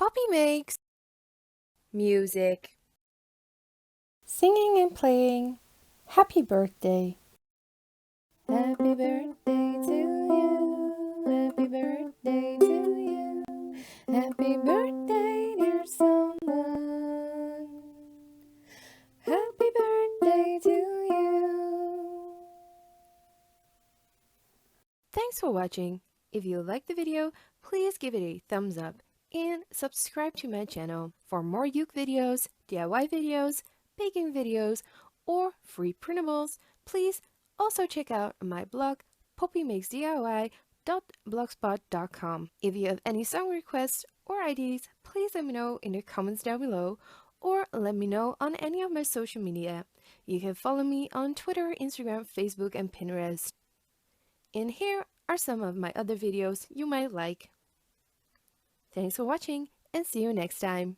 Poppy makes music, singing and playing. Happy birthday. Happy birthday to you. Happy birthday to you. Happy birthday, dear someone. Happy birthday to you. Thanks for watching. If you liked the video, please give it a thumbs up and subscribe to my channel for more uke videos, DIY videos, baking videos, or free printables. Please also check out my blog poppymakesdiy.blogspot.com. If you have any song requests or ideas, please let me know in the comments down below or let me know on any of my social media. You can follow me on Twitter, Instagram, Facebook, and Pinterest. And here are some of my other videos you might like. Thanks for watching and see you next time.